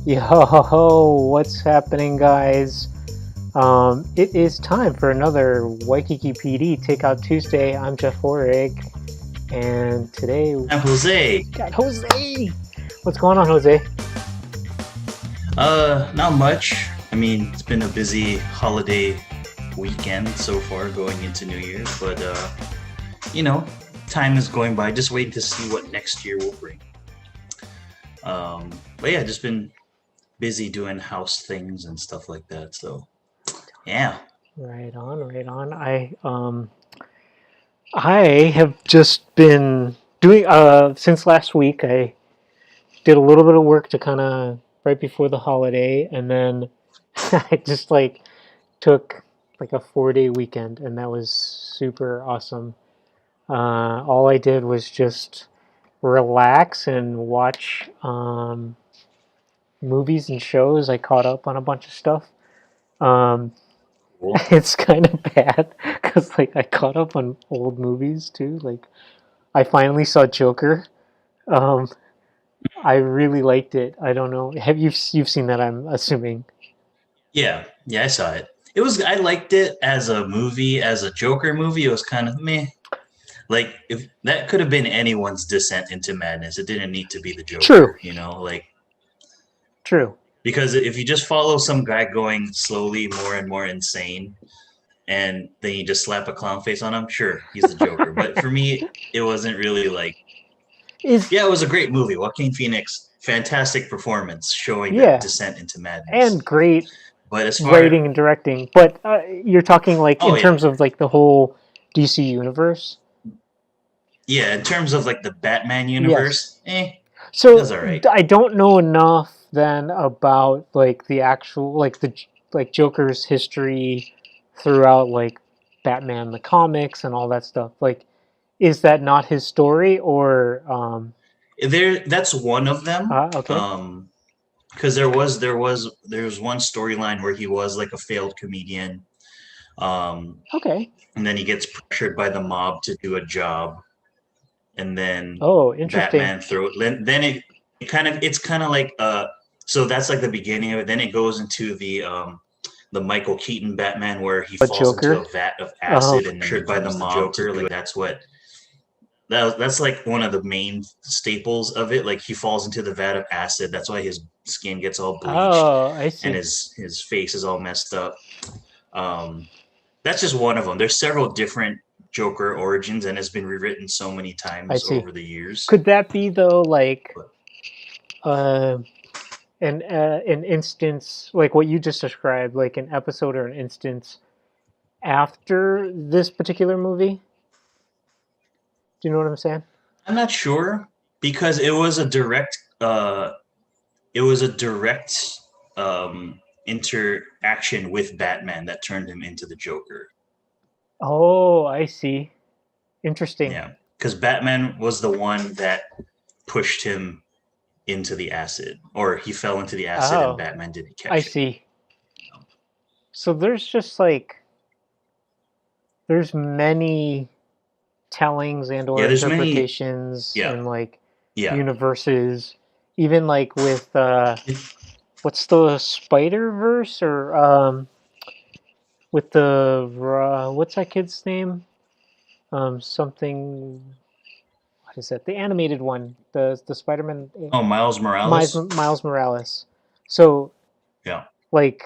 Yo, ho, ho, ho, what's happening, guys? It is time for another Waikiki PD Takeout Tuesday. I'm Jeff Horig, and today we I'm Jose. got Jose. What's going on, Jose? Not much. I mean, it's been a busy holiday weekend so far going into New Year's, but you know, time is going by. Just waiting to see what next year will bring. But yeah, just been busy doing house things and stuff like that. So yeah. Right on, right on. I have just been doing since last week. I did a little bit of work to kind of right before the holiday, and then I just took like a 4 day weekend, and that was super awesome. All I did was just relax and watch movies and shows. I caught up on a bunch of stuff. Um, Cool. it's kind of bad because I caught up on old movies too. Like I finally saw Joker. Um, I really liked it. I don't know. Have you've seen that? I'm assuming. Yeah, I saw it. I liked it as a movie, as a Joker movie. It was kind of meh. Like if that could have been anyone's descent into madness, it didn't need to be the True. Joker. Like True. because if you just follow some guy going slowly more and more insane, and then you just slap a clown face on him, sure, he's the Joker. But for me, it wasn't really like. Is Yeah, it was a great movie. Joaquin Phoenix, fantastic performance, showing that Yeah, descent into and madness. great But as far, writing and directing. But you're talking like oh in yeah, terms of like the whole DC universe. yeah, in terms of like the Batman Yes. universe, it So was all right. I don't know enough then about like the actual like Joker's history throughout like Batman the comics and all that stuff. Like, is that not his story or That's one of them. okay. Because there was one storyline where he was like a failed comedian, um, Okay. and then he gets pressured by the mob to do a job, and then Oh, interesting. Batman throw then it's kind of like so that's like the beginning of it. Then it goes into the Michael Keaton Batman where he But falls into Joker. a vat of Um acid and then pressured by the mob to do it. That's like one of the main staples of it. Like he falls into the vat of acid. That's why his skin gets all bleached oh, I and see. his face is all messed up. Um, that's just one of them. There's several different Joker origins, and it's been rewritten so many I times see. over the years. Could that be though like But uh an instance like what you just described, like an episode or an instance after this particular movie? Do you know what I'm saying? I'm not sure because it was a direct interaction with Batman that turned him into the Joker. Oh, I see. Interesting. Yeah, because Batman was the one that pushed him into the acid, or he fell into the acid and Oh, Batman didn't I catch it. see. So there's just there's many tellings and or Yeah, there's many. interpretations Yeah, and like yeah. universes, even like with It, what's the Spider Verse or with the what's that kid's name? Something. What is it? The animated one, the Spider-Man, oh, Miles Miles, Morales. Miles Morales. So Yeah, like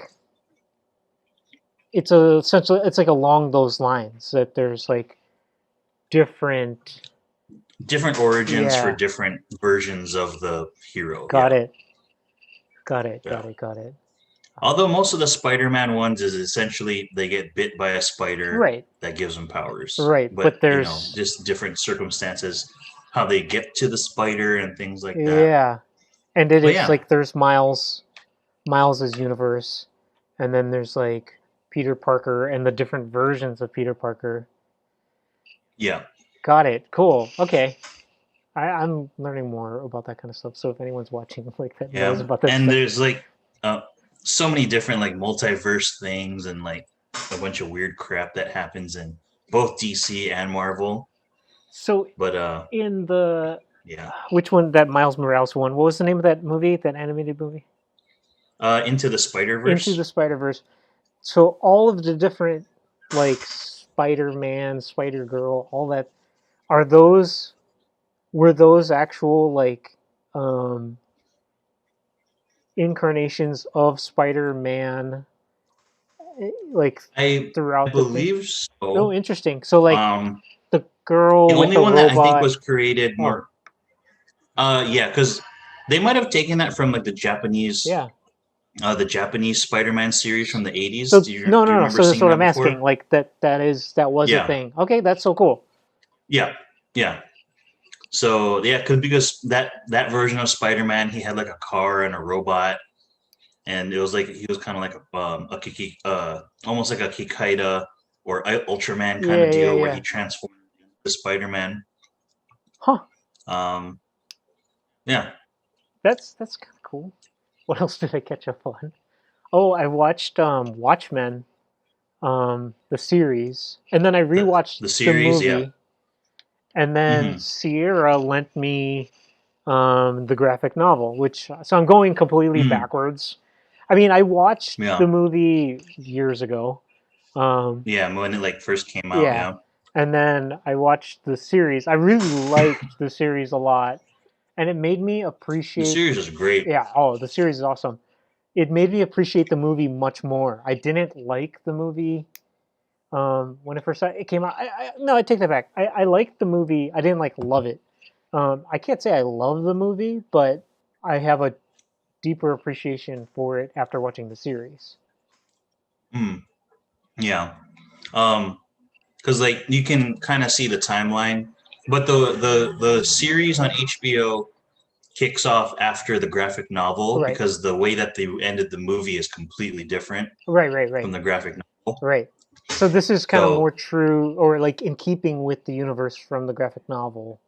it's a essentially it's like along those lines that there's like different. different origins for Yeah, different versions of the hero. got Yeah, it, got it, yeah. got it, got it. Although most of the Spider-Man ones is essentially they get bit by a spider Right, that gives them powers, right. but But there's just different circumstances, how they get to the spider and things like that. yeah, and it But is yeah, like there's Miles's universe, and then there's like Peter Parker and the different versions of Peter Parker. yeah, Got it. Cool. Okay. I'm learning more about that kind of stuff. So if anyone's watching like that knows yeah. about that And stuff, there's like uh, so many different like multiverse things and like a bunch of weird crap that happens in both DC and Marvel. so But in the yeah, which one that Miles Morales one? What was the name of that movie? That animated movie? Into the Spider Into the Verse. Spider-Verse. So all of the different like Spider-Man, Spider-Girl, all that are those were those actual like um incarnations of Spider-Man like I throughout the thing? believe Oh, so. interesting. So like Um, the girl the with only the one that I think robot. was created Oh, more, yeah, because they might have taken that from like yeah. the Japanese Spider-Man series from the '80s. So no, Do you no, no. remember So that's seeing what that I'm asking. before? Like that was a Yeah, thing. Okay, that's so cool. yeah, yeah. So yeah, because that version of Spider-Man, he had like a car and a robot, and it was like he was kind of like a Kiki, almost like a Kikaida or Ultraman kind of Yeah, yeah, deal where he yeah. transformed into Spider-Man. Huh. Um, yeah, That's kind of cool. What else did I catch up on? Oh, I watched Watchmen, the series, and then I rewatched the the series, yeah. movie, and then Hmm. Sierra lent me the graphic novel, which so I'm going completely Mm, backwards. I mean, I watched the yeah, movie years ago. Um, yeah. When it like first came out, yeah, yeah, and then I watched the series. I really liked the series a lot, and it made me the appreciate. series is great. Yeah, oh, the series is awesome. It made me appreciate the movie much more. I didn't like the movie when it first it came out. No, I take that back. I liked the movie. I didn't like love it. I can't say I love the movie, but I have a deeper appreciation for it after watching the series. Mm, yeah. Um, because like you can kind of see the timeline, but the series on HBO kicks off after the graphic novel Right, because the way that they ended the movie is completely different right, right, from right, the graphic novel. right. So this is kind of So more true, or like in keeping with the universe from the graphic novel.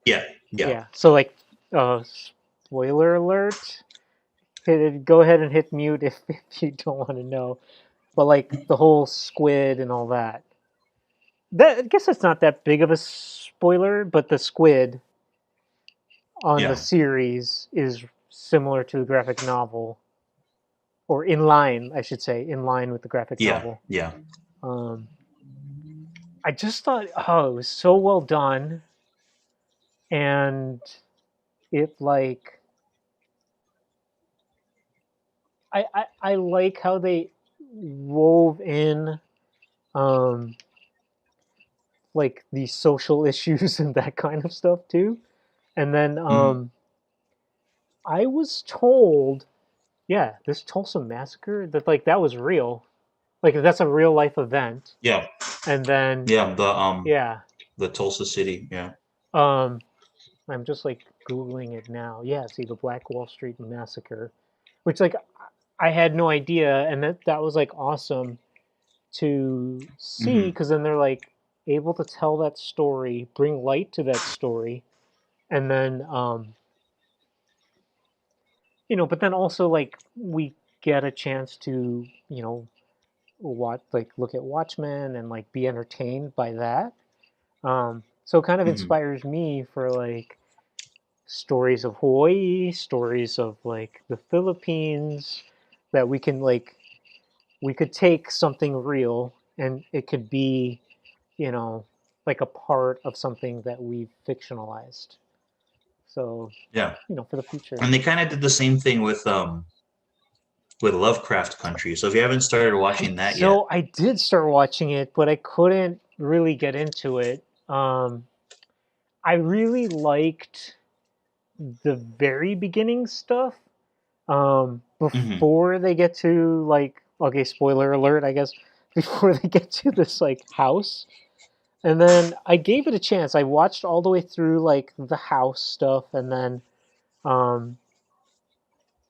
yeah, yeah, Yeah. So like, spoiler alert. Go ahead and hit mute if you don't want to know. But like the whole squid and all that. That I guess that's not that big of a spoiler, but the squid on the yeah, series is similar to the graphic novel, or in line, I should say, in line with the graphic yeah, novel. yeah, Um, I just thought, oh, it was so well done, and it like I like how they wove in um, like these social issues and that kind of stuff too. And then mm, I was told, yeah, this Tulsa massacre that like that was real, like that's a real life event. yeah, And then yeah. yeah, The Tulsa City, yeah. um, I'm just like googling it now. Yeah, see the Black Wall Street massacre, which like I had no idea, and that was like awesome to see Hmm. because then they're like able to tell that story, bring light to that story, and then but then also like we get a chance to watch like look at Watchmen and like be entertained by that. So it kind of Hmm. inspires me for like stories of Hawaii, stories of like the Philippines that we could take something real and it could be, you know, like a part of something that we've fictionalized. So, Yeah, for the future. and they kind of did the same thing with Lovecraft Country. So if you haven't started watching that yet, I did start watching it, but I couldn't really get into it. I really liked the very beginning stuff. hmm, Before they get to like, okay, spoiler alert, I guess, before they get to this like house. And then I gave it a chance. I watched all the way through like the house stuff, um,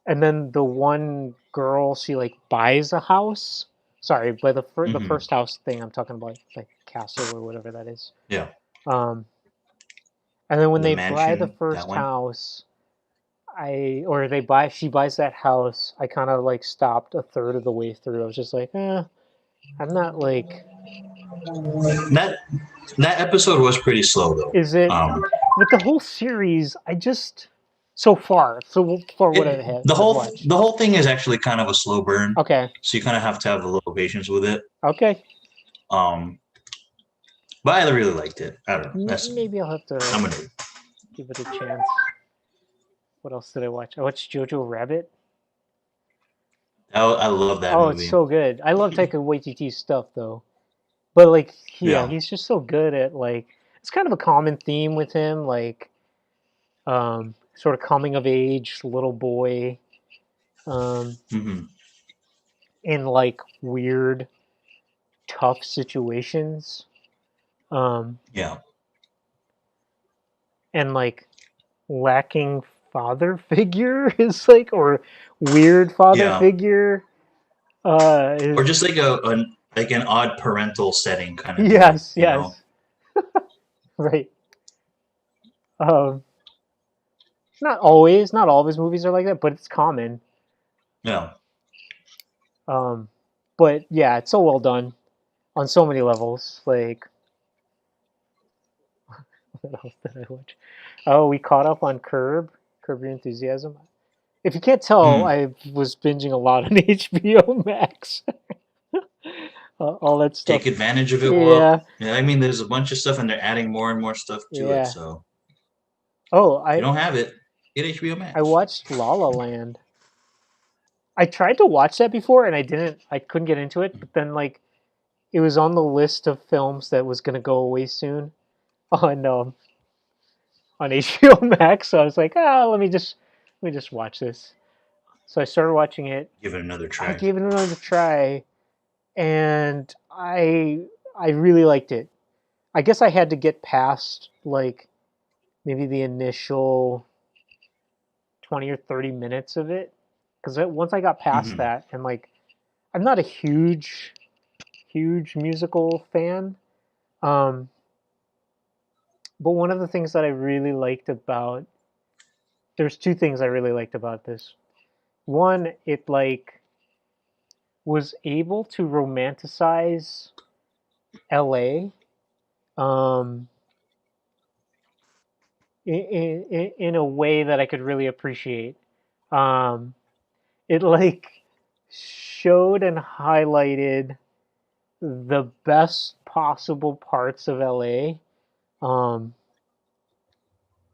and then the one girl she like buys a house. Sorry, but the hmm, first house thing I'm talking about, like castle or whatever that is. yeah, Um, and then when the they buy the mansion, that first one. house, she buys that house. I kind of like stopped a third of the way through. I was just like, I'm not like, That that episode was pretty slow though. is it Um, with the whole series? I just so far. So far, what I have I've watched. The whole thing is actually kind of a slow burn, Okay. so you kind of have to have a little patience with it. Okay. Um, but I really liked it. I don't know. That's me. Maybe I'll have I'm to a nerd. give it a chance. What else did I watch? I watched Jojo Rabbit. I love that Oh, it's movie. so good. I love Taika Waititi's stuff though. But like, yeah, Yeah. he's just so good at like. It's kind of a common theme with him, like sort of coming of age little boy, um, Hmm. in like weird, tough situations, um, Yeah. and like lacking father figure is like, or weird father Yeah. figure. Or Is just like like an odd parental setting kind of deal. yes, You know. yes, right. Um, not always, not all of his movies are like that, but it's common. Yeah. Um, but yeah, it's so well done on so many levels. Like, what else did I watch? Oh, we caught up on Curb Your Enthusiasm. If you can't tell, Mm. I was binging a lot on HBO Max. All that stuff. Take advantage of it. Well, Yeah, yeah. I mean, there's a bunch of stuff, and they're adding more and more stuff to it. yeah. So Oh, if you don't have it, get HBO I Max. watched La La Land. I tried to watch that before and I didn't. I couldn't get into it. But then like it was on the list of films that was gonna go away soon on on HBO Max. So I was like, let me just watch this. So I started watching it. Give it another I try. gave it another try, and I really liked it. I guess I had to get past like maybe the initial 20 or 30 minutes of it because once I got past Hmm. that and like I'm not a huge musical fan, um, but one of the things that I really liked about there's two things I really liked about this. One, it like was able to romanticize LA, um, in a way that I could really appreciate. Um, it like showed and highlighted the best possible parts of LA. Um,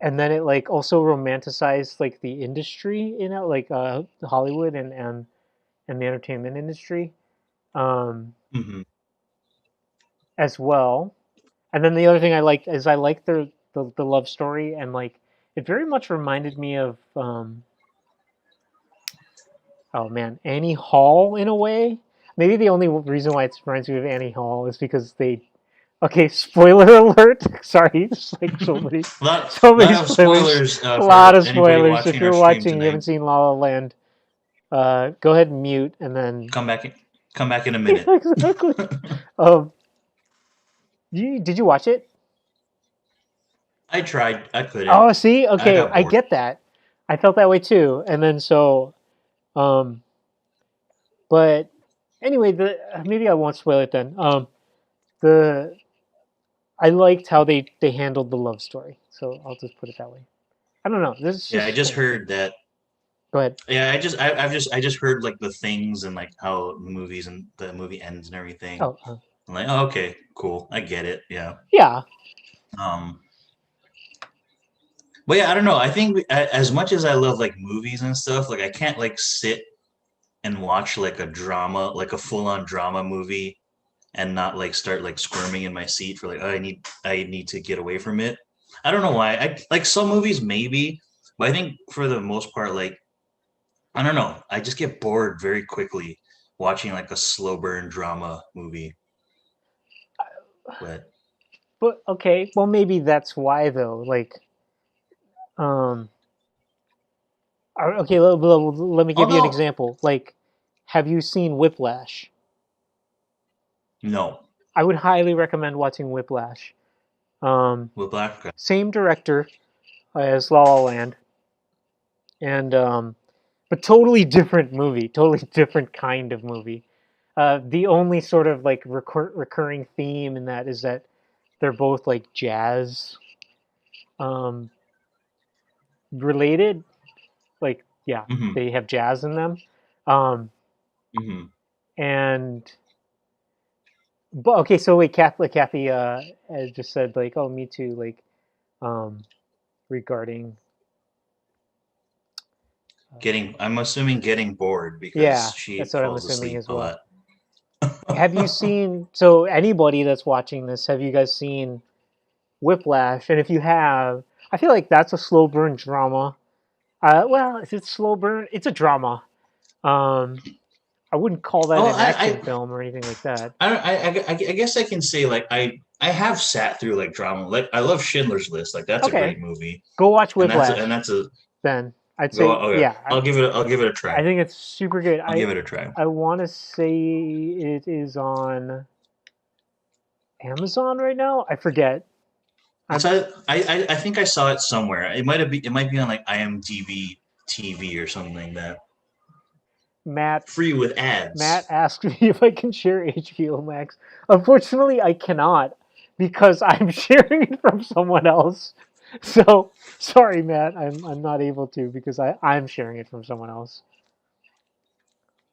and then it like also romanticized like the industry, like Hollywood and the entertainment industry, um, Hmm. as well. And then the other thing I liked is I liked the love story and like it very much reminded me of oh man, Annie Hall in a way. Maybe the only reason why it reminds me of Annie Hall is because they. Okay, spoiler alert. Sorry, it's like so many Lot of spoilers. spoilers A lot for of anybody spoilers. If watching our you're stream watching, you haven't tonight. seen La La Land, go ahead and mute, and then Come back. Come back in a yeah, minute. exactly. Um, did you watch it? I tried. I couldn't. Oh, see, I okay, got I bored. get that. I felt that way too, and then so, um, but anyway, the maybe I won't spoil it then. The I liked how they handled the love story, so I'll just put it that way. I don't know. This is Yeah, I just just kind of heard thing. that. Go ahead. Yeah, I just heard like the things and like how the movies and the movie ends and everything. Oh, I'm like, oh, okay, cool. I get it. Yeah. yeah. Um. But yeah, I don't know. I think as much as I love like movies and stuff, like I can't like sit and watch like a drama, like a full on drama movie, and not like start like squirming in my seat for like, oh, I need to get away from it. I don't know why. I like some movies maybe, but I think for the most part, like I don't know. I just get bored very quickly watching like a slow burn drama movie. But But okay, well maybe that's why though. Like, um, okay, let me give you an although example. Like, have you seen Whiplash? no, I would highly recommend watching Whiplash. Um, with Black Guy. Same director as La La Land, and but totally different movie, totally different kind of movie. The only sort of like recurring theme in that is that they're both like jazz um, related. Like, yeah, Hmm. they have jazz in them. Um, Hmm. and but okay, so wait, Kathy just said like, oh, me too, like, um, regarding, I'm assuming getting bored because yeah, she that's what I'm falls assuming asleep as a well. lot. Have you seen? So anybody that's watching this, have you guys seen Whiplash? And if you have, I feel like that's a slow burn drama. Well, is it slow burn? It's a drama. Um, I wouldn't call that Oh, an action film or anything like that. I guess I can say like I have sat through like drama. Like I love Schindler's List. Like that's a Okay, great movie, go watch and Whiplash. that's a Then I'd go. say, Okay, yeah, I'll give it a I try. think it's super good. I'll give it a try. I want to say it is on Amazon right now. I forget. I'm I think I saw it somewhere. It might be on like IMDb TV or something like that. Matt. Free with Matt ads. asked me if I can share HBO Max. Unfortunately, I cannot because I'm sharing it from someone else. So sorry, Matt. I'm not able to because I'm sharing it from someone else.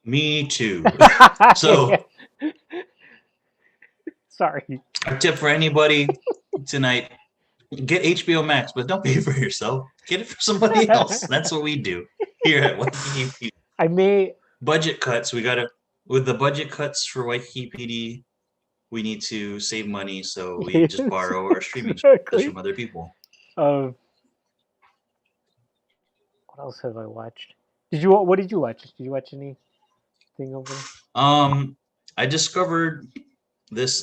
Me too. Yeah, So sorry. a tip for anybody tonight: get HBO Max, but don't pay for yourself. Get it for somebody else. That's what we do here at Waikiki. I may. Budget cuts. We gotta with the budget cuts for Waikiki PD. We need to save money, so we just Yes, borrow our streaming services exactly. from other people. Uh, what else have I watched? Did you? What did you watch? Did you watch anything over? Um, I discovered this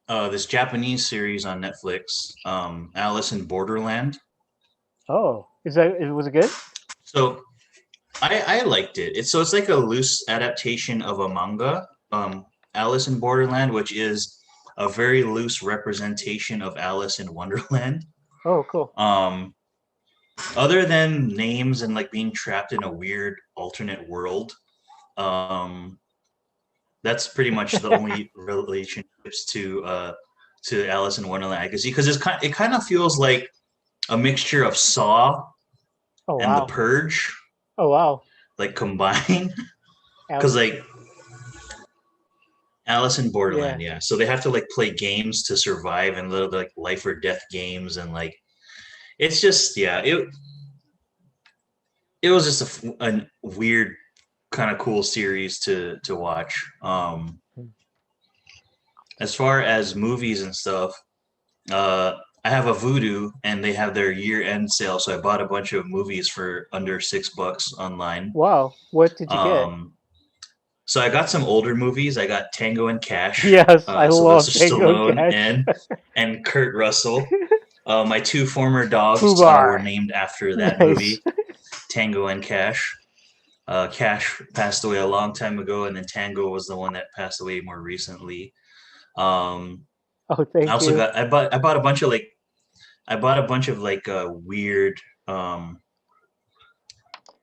this Japanese series on Netflix, Alice in Borderland. Oh, is that? Was it good? So I liked it. It's like a loose adaptation of a manga, Alice in Borderland, which is a very loose representation of Alice in Wonderland. Oh, cool. Um, Other than names and like being trapped in a weird alternate world, um, that's pretty much the only relationships to Alice in Wonderland because it kind of feels like a mixture of Saw Oh and The wow. Purge Oh wow. like combined because Alice. like Alice in Yeah. Borderland, yeah. So they have to like play games to survive and little like life or death games and like it's just yeah it was just a weird kind of cool series to watch. As far as movies and stuff, I have a Voodoo and they have their year end sale, so I bought a bunch of movies for under $6 online. Wow. What did you get? Um, so I got some older movies. I got Tango and Cash, Yes, I love Sylvester Tango and Stallone Cash. and Kurt Russell. My two former dogs were Fubar. named after that Nice. movie, Tango and Cash. Cash passed away a long time ago, and then Tango was the one that passed away more recently. Um, Oh, thank you. I bought a bunch of like I bought a bunch of like um,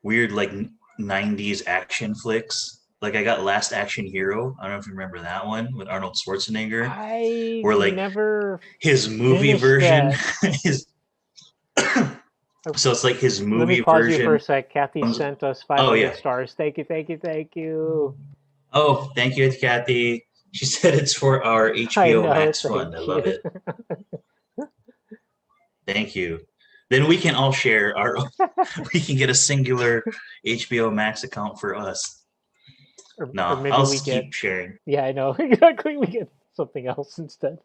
weird like 90s action flicks. Like I got Last Action Hero. I don't know if you remember that one with Arnold Schwarzenegger, I where like never his movie finished version that. is Oh, so it's like his let me movie pause you for a version sec. Kathy comes. sent us Oh 500 yeah. stars. Thank you, thank you, thank you. Oh, thank you, Kathy. She said it's for our I HBO know, Max fund. I thank love you. it. Thank you. Then we can all share our. We can get a singular HBO Max account for us. Or No, maybe I'll we just get, keep sharing. yeah, I know, exactly. We get something else instead.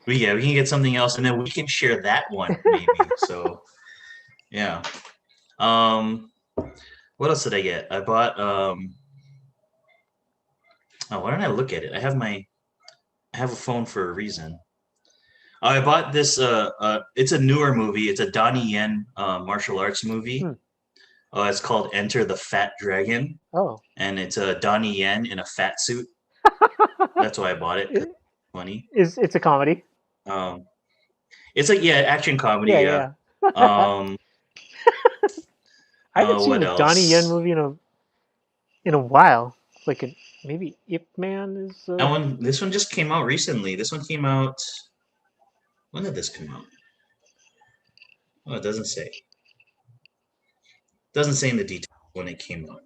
We can get something else, and then we can share that one maybe. So yeah. Um, what else did I get? I bought. Oh, why don't I look at it? I have a phone for a reason. I bought this. It's a newer movie. It's a Donnie Yen martial arts movie. Hmm. It's called Enter the Fat Dragon, Oh. and it's a Donnie Yen in a fat suit. That's why I bought it because It, it's funny. it's a comedy. Um, it's like yeah, action comedy. Yeah, Yeah. yeah, yeah. Um, I haven't seen what a Donnie Yen else? movie in a while. Like a, maybe Ip Man is. This one just came out recently. This one came out. When did this come out? Oh, it doesn't say. It doesn't say in the details when it came out.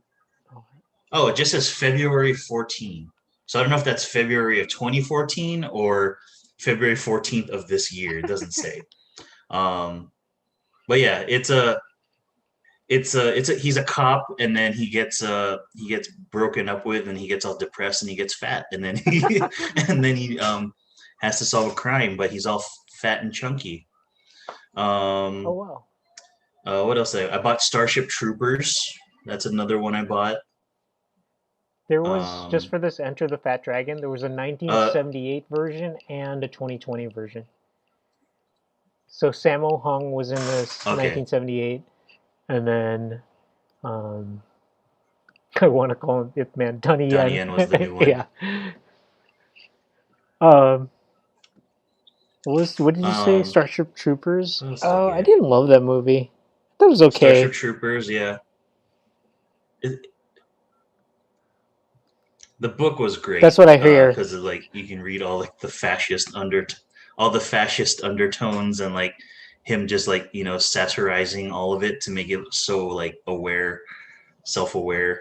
Oh, it just says February 14. So I don't know if that's February of 2014 or February 14th of this year. It doesn't say. Um, but yeah, it's a he's a cop, and then he gets broken up with, and he gets all depressed, and he gets fat, and then he and then he has to solve a crime, but he's all fat and chunky. Oh Um, wow. what else? I bought Starship Troopers. That's another one I bought. There was, just Um, for this Enter the Fat Dragon, there was a uh, 1978 version and a 2020 version. So Sammo Hung was in this okay, 1978, and then um, I want to call him Ip Man, Donnie Donnie Yen. Yen was the new one. Yeah. Um, what did you say? Um, Starship Troopers? what else did I Oh, I get? didn't love that movie. That was Starship okay. Troopers, yeah. It, the book was That's great what I hear. because like you can read all like all the fascist undertones, and like him just like satirizing all of it to make it so like self-aware.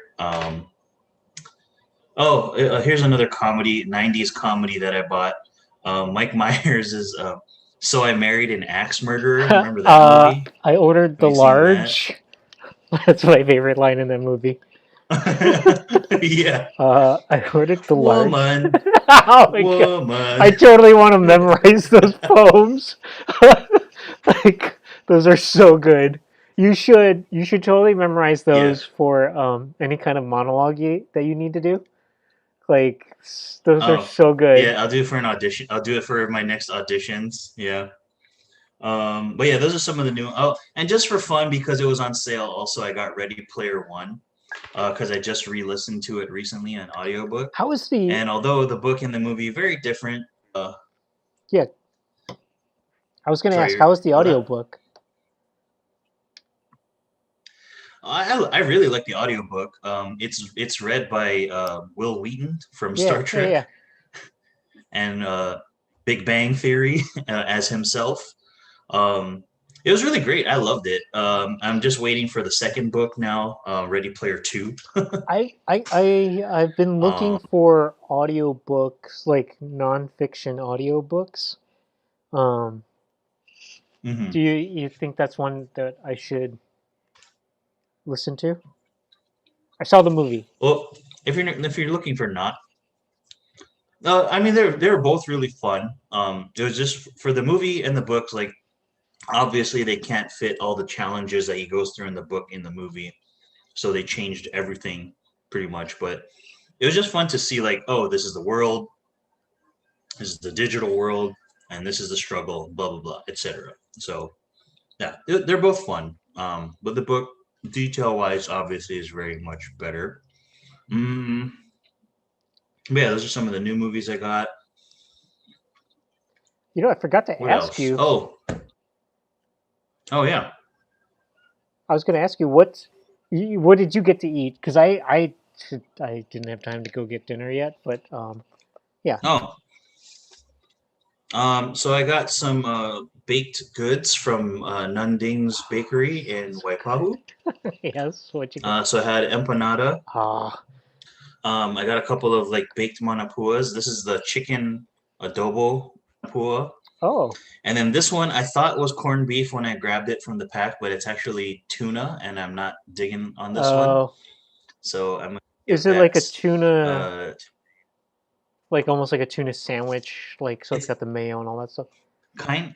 Here's another comedy, 90s comedy that I bought. Mike Myers is So I Married an Axe Murderer. Remember that movie? I ordered Have the you seen that? large. That's my favorite line in that movie. Yeah. I ordered the large. Woman, Oh my god! woman. I totally want to memorize those poems. Like those are so good. You should totally memorize Yeah. those for any kind of monologue that you need to do. Like those are Oh, so good. yeah. I'll do it for an audition. I'll do it for my next auditions. Yeah. But yeah, those are some of the new. Oh, and just for fun, because it was on sale, also I got Ready Player One because I just re-listened to it recently on audiobook. How is the And although the book and the movie are very different, yeah? I was gonna ask, sorry, how is the what was that? audiobook? I really like the audiobook. It's read by Will Wheaton from Yeah, Star yeah, Trek yeah. and Big Bang Theory as himself. Um, it was really great. I loved it. I'm just waiting for the second book now, Ready Player Two. I've been looking um, for audiobooks, like nonfiction audiobooks. Um, do mhm. you think that's one that I should listen to? I saw the movie. Well, if you're looking for not, I mean they're both really fun. It was just for the movie and the books. Like obviously they can't fit all the challenges that he goes through in the book in the movie, so they changed everything pretty much. But it was just fun to see like, oh, this is the world, this is the digital world, and this is the struggle, blah blah blah, etc. So yeah, they're both fun. But the book, detail wise, obviously is very much better. Mm, but yeah, those are some of the new movies I got. I forgot to What ask else? you. Oh yeah. I was going to ask you what did you get to eat? Because I didn't have time to go get dinner yet. But yeah. Oh, so I got some baked goods from Nunding's Bakery in So Waipahu. yes, what you get? So I had empanada. Ah, I got a couple of like baked manapuas. This is the chicken adobo manapua. oh, And then this one I thought was corned beef when I grabbed it from the pack, but it's actually tuna, and I'm not digging on this one. oh. So I'm gonna give Is it like that a tuna, uh like almost like a tuna sandwich? Like so, it's it's got the mayo and all that stuff. kind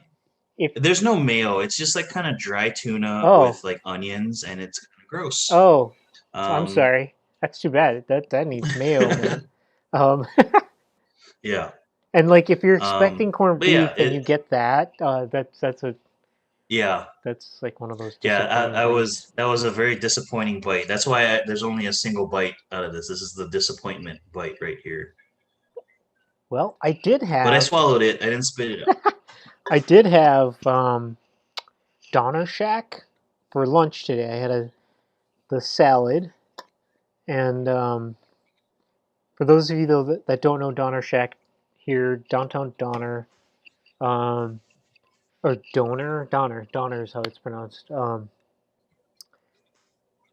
If there's no mayo. It's just like kind of dry tuna oh with like onions, and it's kind of gross. oh, I'm Um, sorry. That's too bad. That needs mayo, man. Um, yeah. and like if you're expecting corned But yeah, beef and you get that, yeah, that's like one of those yeah. disappointing I bites. was that was a very disappointing bite. That's why there's only a single bite out of this. This is the disappointment bite right here. Well, But I swallowed it. I didn't spit it out. I did have Donner Shack for lunch today. I had the salad, and for those of you though that don't know Donner Shack here, downtown Donner, um, or Donner is how it's pronounced.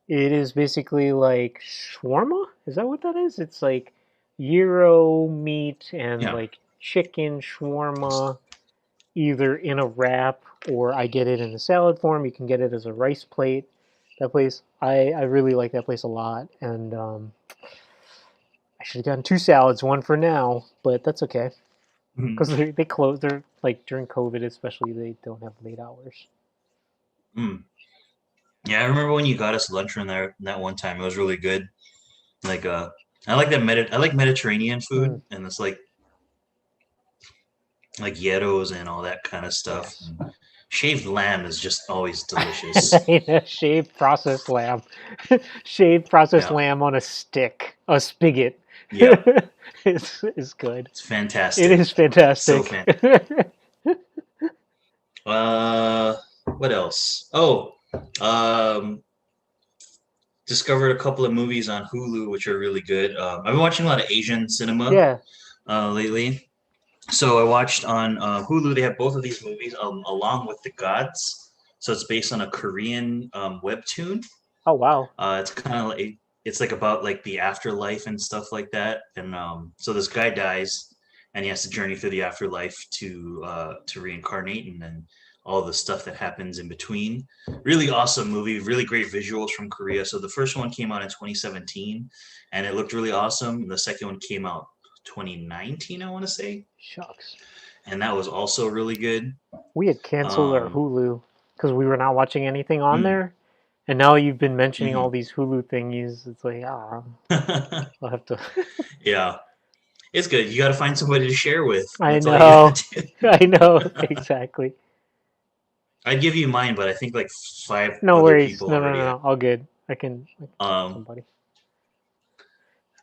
It is basically like shawarma. Is that what that is? It's like gyro meat and Yeah. like chicken shawarma, either in a wrap or I get it in a salad form. You can get it as a rice plate. That place, I really like that place a lot, and I should have gotten two salads, one for now, but that's okay Mm. because they close. They're like during COVID, especially they don't have late hours. Mm. Yeah, I remember when you got us lunch from there that one time. It was really good. Like I like that I like Mediterranean Mm, food, and it's like gyros and all that kind of stuff. yes, And shaved lamb is just always delicious. I know, shaved processed lamb, shaved processed Yeah, lamb on a stick, a spigot, yeah, is good. it's It fantastic. is So fantastic. fan. What else? Oh, um, discovered a couple of movies on Hulu which are really good. I've been watching a lot of Asian cinema Yeah. lately. So I watched on Hulu. They have both of these movies along with The Gods. So it's based on a Korean webtoon. Oh wow. It's kind of like it's like about like the afterlife and stuff like that. And so this guy dies, and he has to journey through the afterlife to reincarnate, and then all the stuff that happens in between. Really awesome movie. Really great visuals from Korea. So the first one came out in 2017, and it looked really awesome. The second one came out 2019, I want to say, Shucks. and that was also really good. We had canceled our Um, Hulu because we were not watching anything on mm, there. And now you've been mentioning all mhm. these Hulu thingies. It's like, I'll have to. Yeah, it's good. You got to find somebody to share with. I That's all you got know. to do. I know. Exactly. I'd give you mine, but I think like five No other worries. people No, no, already no, have. no. All good. I can talk to Um, somebody.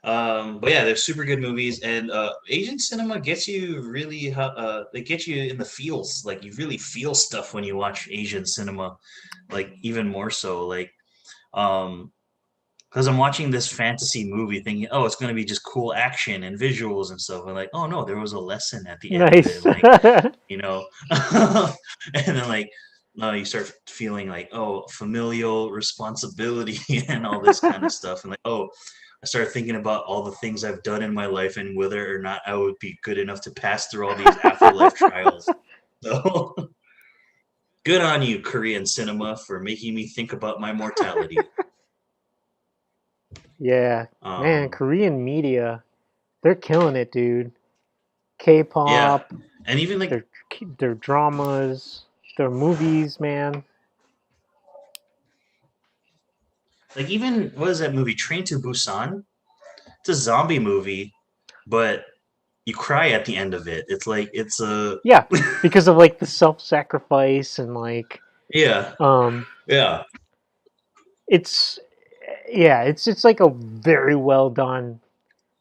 but yeah, they're super good movies, and Asian cinema gets you really. They get you in the feels. Like you really feel stuff when you watch Asian cinema. Like even more so. Like um, because I'm watching this fantasy movie thinking, oh, it's going to be just cool action and visuals and stuff. And like, oh no, there was a lesson at the end of it. Nice. And like, you know, and then like, no, you start feeling like, oh, familial responsibility and all this kind of stuff. And like, oh, I started thinking about all the things I've done in my life and whether or not I would be good enough to pass through all these afterlife trials. So good on you, Korean cinema, for making me think about my mortality. Yeah. Man, Um, Korean media, they're killing it, dude. yeah, K-pop, and even like their their dramas, their movies, man. even what is that movie? Train to Busan. It's a zombie movie, but you cry at the end of it. It's like it's a Yeah, because of like the self-sacrifice and like yeah, um yeah, it's yeah, it's like a very well done,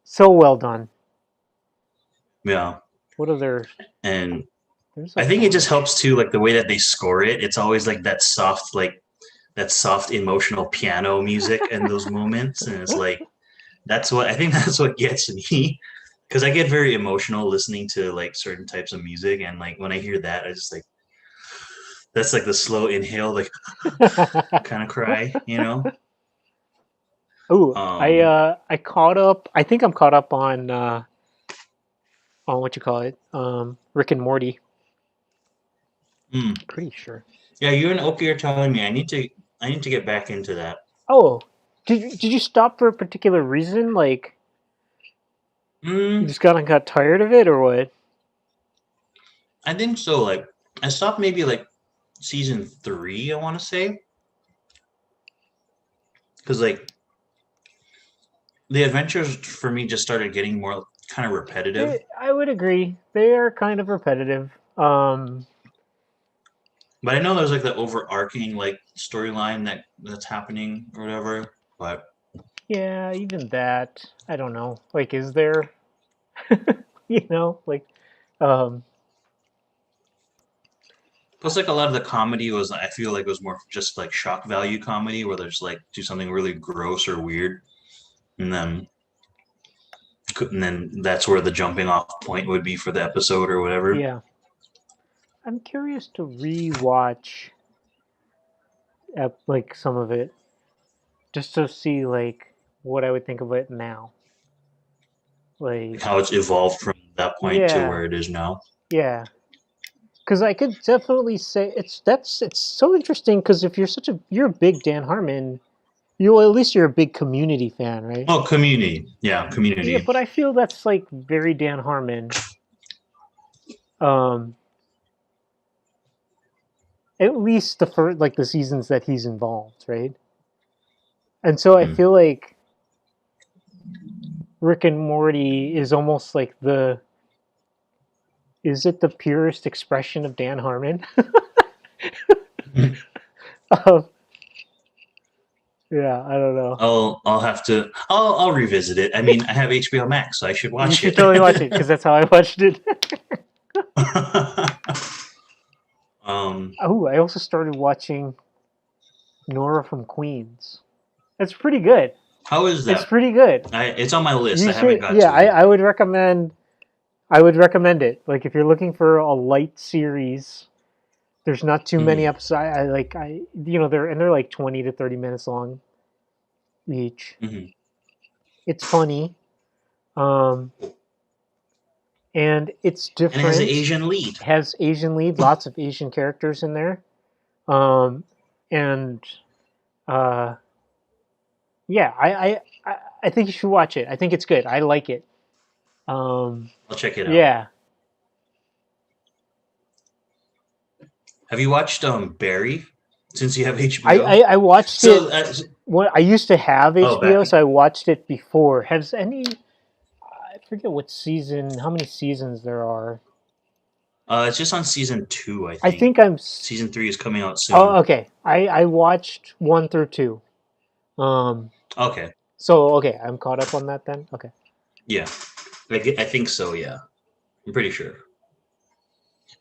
so well done. yeah. What are there? And There's a I think it just bunch. helps too, like the way that they score it. It's always like that soft emotional piano music in those moments, and it's like that's what I think that's what gets me because I get very emotional listening to like certain types of music, and like when I hear that, I just like that's like the slow inhale, like kind of cry, you know. Oh, Um, I caught up. I think I'm caught up on what you call it, Rick and Morty. hmm. Pretty sure. Yeah, you and Oki are telling me I need to get back into that. Oh, did you stop for a particular reason? Like you Mm, just got tired of it, or what? I think so. Like I stopped maybe like season three, I want to say, because like the adventures for me just started getting more kind of repetitive. I would agree. They are kind of repetitive. But I know there's like the overarching like storyline that's happening or whatever. But Yeah, even that. I don't know. Like, is there? Like, um, plus, like a lot of the comedy was I feel like it was more just like shock value comedy where there's like do something really gross or weird, and then that's where the jumping off point would be for the episode or whatever. yeah. I'm curious to rewatch like some of it just to see like what I would think of it now. Like Like, how it's evolved from that point to yeah, where it is now. yeah. Because I could definitely say it's so interesting. Because if you're a big Dan Harmon, at least you're a big Community fan, right? Oh, Community. Yeah, Yeah, Community. but I feel that's like very Dan Harmon. Um, at least the first like the seasons that he's involved, right? And so I Hmm. feel like Rick and Morty is almost like the is it the purest expression of Dan Harmon? um, yeah, I don't know. I'll have to I'll revisit it. I mean, I have HBO Max, so I should You watch should it. totally watch it because that's how I watched it. um, Oh, I also started watching Nora from Queens. It's pretty good. how is It's that? pretty good. It's on my list. You I haven't should, got yeah. to it. I would recommend. I would recommend it. Like if you're looking for a light series, there's not too many Hmm. episodes. They're like 20 to 30 minutes long each. Hmm. It's funny, um, and it's And it has an different. Asian lead. Has Asian lead, lots of Asian characters in there, um, and uh, yeah, I think you should watch it. I think it's good. I like it. Um, I'll check it out. yeah, Have you watched Barry? Since you have I, HBO, I I watched it. so When I used to have back. HBO, so I watched it before. Has any? I forget what season. How many seasons there are? It's just on season 2, I I think. think I'm. Season 3 is coming out Oh, soon. okay. I watched 1 through 2. Um. Okay, So okay, I'm caught up on that then. Okay. yeah, I think so. Yeah, I'm pretty sure.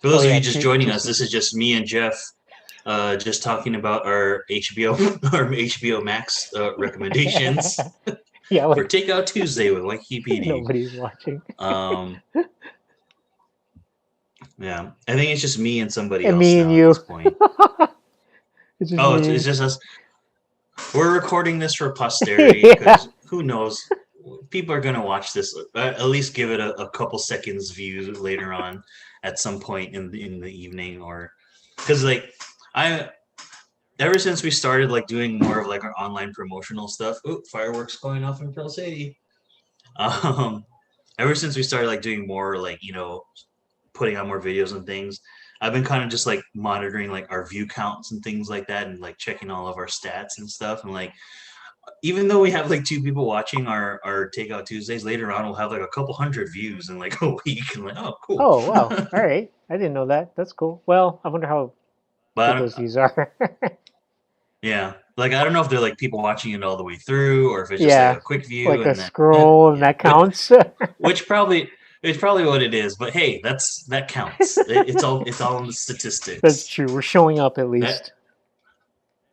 For Oh those of yeah, you just joining two us, this is seasons. just me and Jeff, just talking about our HBO our HBO Max recommendations Yeah, for like Takeout Tuesday with Waikiki PD. nobody's watching. Um, yeah, I think it's just me and somebody And else me and now at you. this point. It's just Oh, me. it's just us. We're recording this for posterity Yeah, because who knows? People are gonna watch this. At least give it a couple seconds view later on, at some point in the evening, or because like I ever since we started like doing more of like our online promotional stuff. Ooh, fireworks going off in Pearl City. Um, ever since we started like doing more like putting out more videos and things, I've been kind of just like monitoring like our view counts and things like that, and like checking all of our stats and stuff. And like even though we have like 2 people watching our Takeout Tuesdays, later on we'll have like a couple hundred views in like a week. And like, oh, cool. oh wow. All right. I didn't know that. That's cool. Well, I wonder how But good those views are. yeah, like I don't know if they're like people watching it all the way through, or if it's just like Yeah. a quick view Like a and then scroll and yeah, that which counts. which probably it's probably what it is. But hey, that counts. It's all in the That's statistics. true. We're showing up at That least.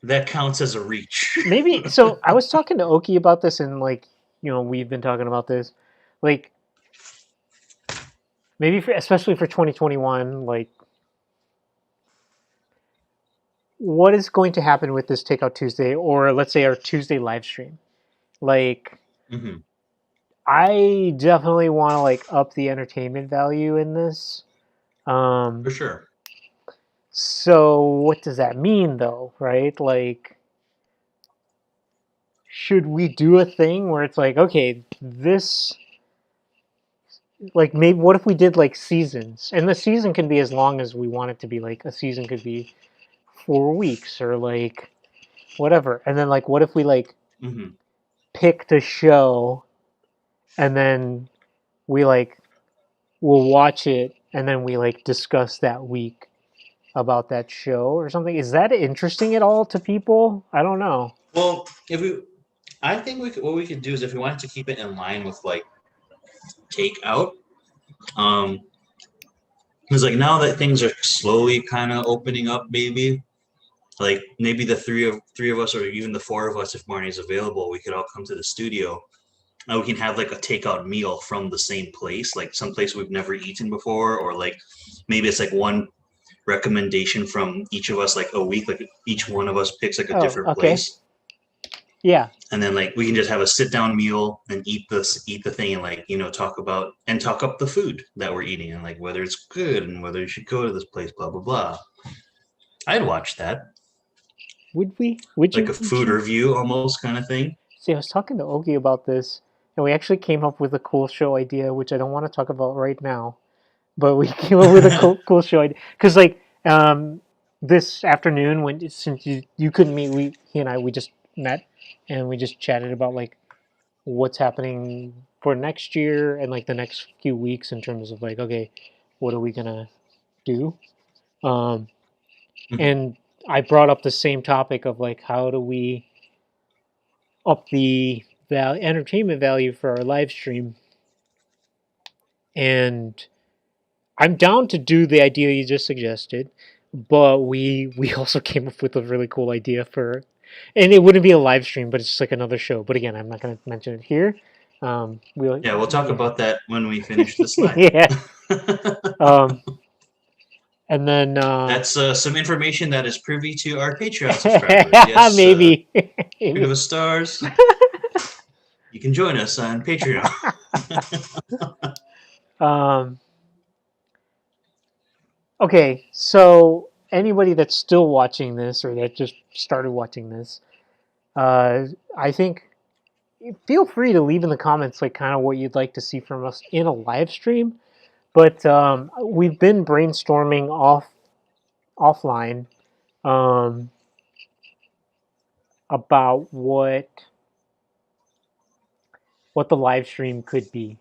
that counts as a reach. Maybe so I was talking to Oki about this and like, we've been talking about this. Like maybe especially for 2021, like what is going to happen with this Takeout Tuesday or let's say our Tuesday live stream? Like Hmm. I definitely want to like up the entertainment value in this. For Um sure. so what does that mean though, right? Like should we do a thing where it's like, okay, this like maybe what if we did like seasons and the season can be as long as we want it to be, like a season could be 4 weeks or like whatever, and then like what if we like Hmm. picked a show and then we like we'll watch it and then we like discuss that week about that show or something. Is that interesting at all to people? I don't know. Well, I think what we could do is if we wanted to keep it in line with like takeout, um, because like now that things are slowly kind of opening up, maybe like maybe the three of us, or even the 4 of us, if Marnie's available, we could all come to the studio and we can have like a takeout meal from the same place, like some place we've never eaten before, or like maybe it's like one recommendation from each of us like a week. Like each one of us picks like a Oh, different okay. place, Yeah. and then like we can just have a sit down meal and eat the thing, and like talk about and talk up the food that we're eating and like whether it's good and whether you should go to this place. Blah blah blah. I'd watch that, Would we? Would like you? a Would food you? review almost kind of thing. See, I was talking to Ogie about this, and we actually came up with a cool show idea, which I don't want to talk about right now. But we came up with a cool show idea because, like, this afternoon when since you couldn't meet, he and I we just met and we just chatted about like what's happening for next year and like the next few weeks in terms of like, okay, what are we gonna do? Um, and I brought up the same topic of like, how do we up the entertainment value for our live stream? And I'm down to do the idea you just suggested, but we also came up with a really cool idea for, and it wouldn't be a live stream, but it's just like another show. But again, I'm not going to mention it here. We'll Yeah, we'll talk yeah about that when we finish the slide. yeah. Um, and then That's some information that is privy to our Patreon subscribers. Yes, maybe give maybe. us stars. You can join us on Patreon. um, okay, so anybody that's still watching this or that just started watching this, I think feel free to leave in the comments like kind of what you'd like to see from us in a live stream. But we've been brainstorming offline um, about what the live stream could be.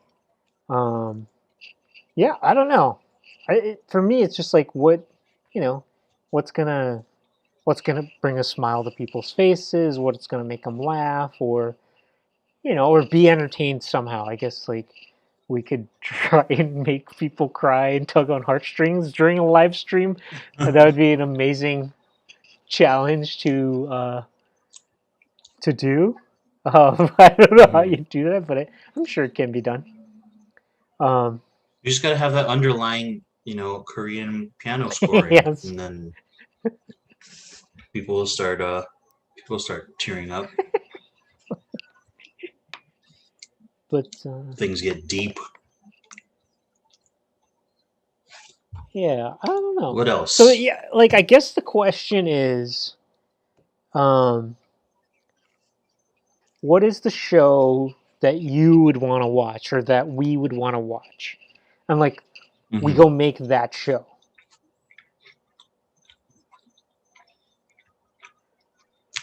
Um, yeah, I don't know. For me, it's just like you know, what's gonna what's gonna bring a smile to people's faces, what's gonna make them laugh, or or be entertained somehow. I guess like we could try and make people cry and tug on heartstrings during a live stream. That would be an amazing challenge to do. I don't know how you do that, but I'm sure it can be done. Um, You just gotta have that underlying, Korean piano scoring, yes, and then people will start tearing up. but Things get deep. yeah, I don't know. What So else? yeah, like I guess the question is, um, what is the show that you would want to watch or that we would want to watch? And like we Hmm. go make that show.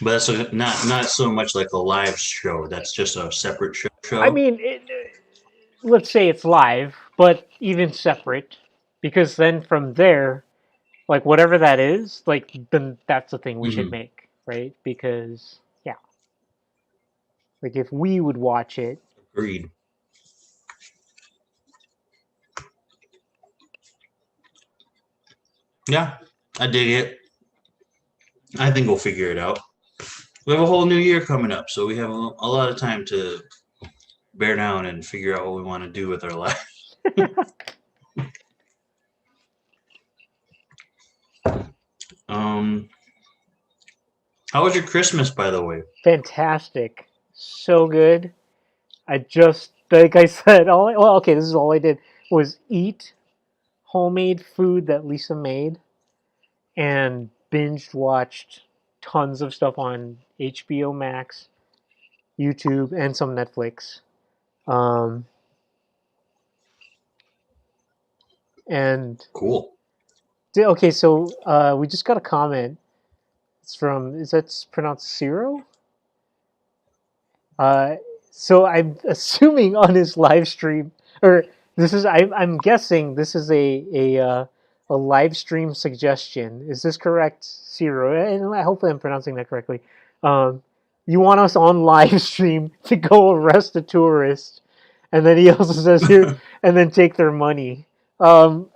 But that's not so much like a live show. That's just a separate I show. mean, let's say it's live, but even separate, because then from there, like whatever that is, like then that's the thing we should Hmm. make, right? Because yeah, like if we would watch it, Agreed. Yeah, I dig it. I think we'll figure it out. We have a whole new year coming up, so we have a lot of time to bear down and figure out what we want to do with our life. Um, how was your Christmas, by the way? fantastic, so good. I just like I said, well, okay, this is all I did was eat homemade food that Lisa made and binge watched tons of stuff on HBO Max, YouTube, and some Netflix. Um, and Cool. okay, so we just got a comment. It's from is that pronounced Zero? Uh, so I'm assuming on his live stream, or this is I'm guessing this is a live stream suggestion. Is this correct, Zero? And hopefully I'm pronouncing that correctly. Um, you want us on live stream to go arrest a tourist, and then he also says here, and then take their money. Um,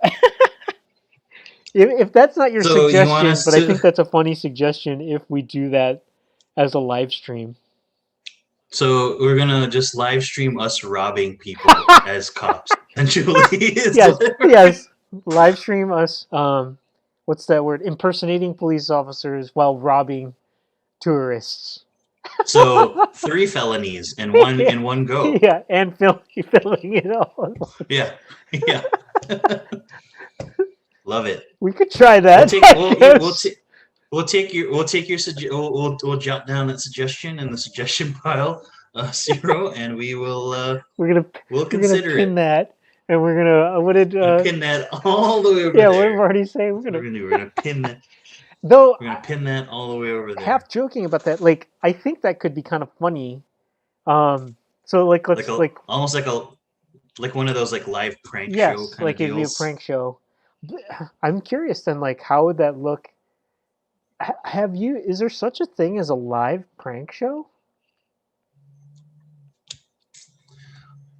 if that's not your So you want suggestion, us but I to? think that's a funny suggestion if we do that as a live stream. So we're gonna just live stream us robbing people as cops. Essentially, is Yes, what yes. Live stream us. what's that word? Impersonating police officers while robbing tourists. So 3 felonies in one go. Yeah, and filming it all. Yeah, yeah, love it. We could try We'll that, take I we'll guess. take we'll jot down that suggestion in the suggestion pile, zero, and We're gonna we'll we're gonna consider pin it. that, and we're gonna what did We're gonna pin that all the way over yeah, what did there. Marty say? We're gonna pin that. Though We're gonna pin that all the way over there. half joking about that, like I think that could be kind of funny. Um, so like Like let's a almost like one of those like live prank show yes, kind of like it'd be a deals. prank show. I'm curious then, like how would that look? Have you? Is there such a thing as a live prank show?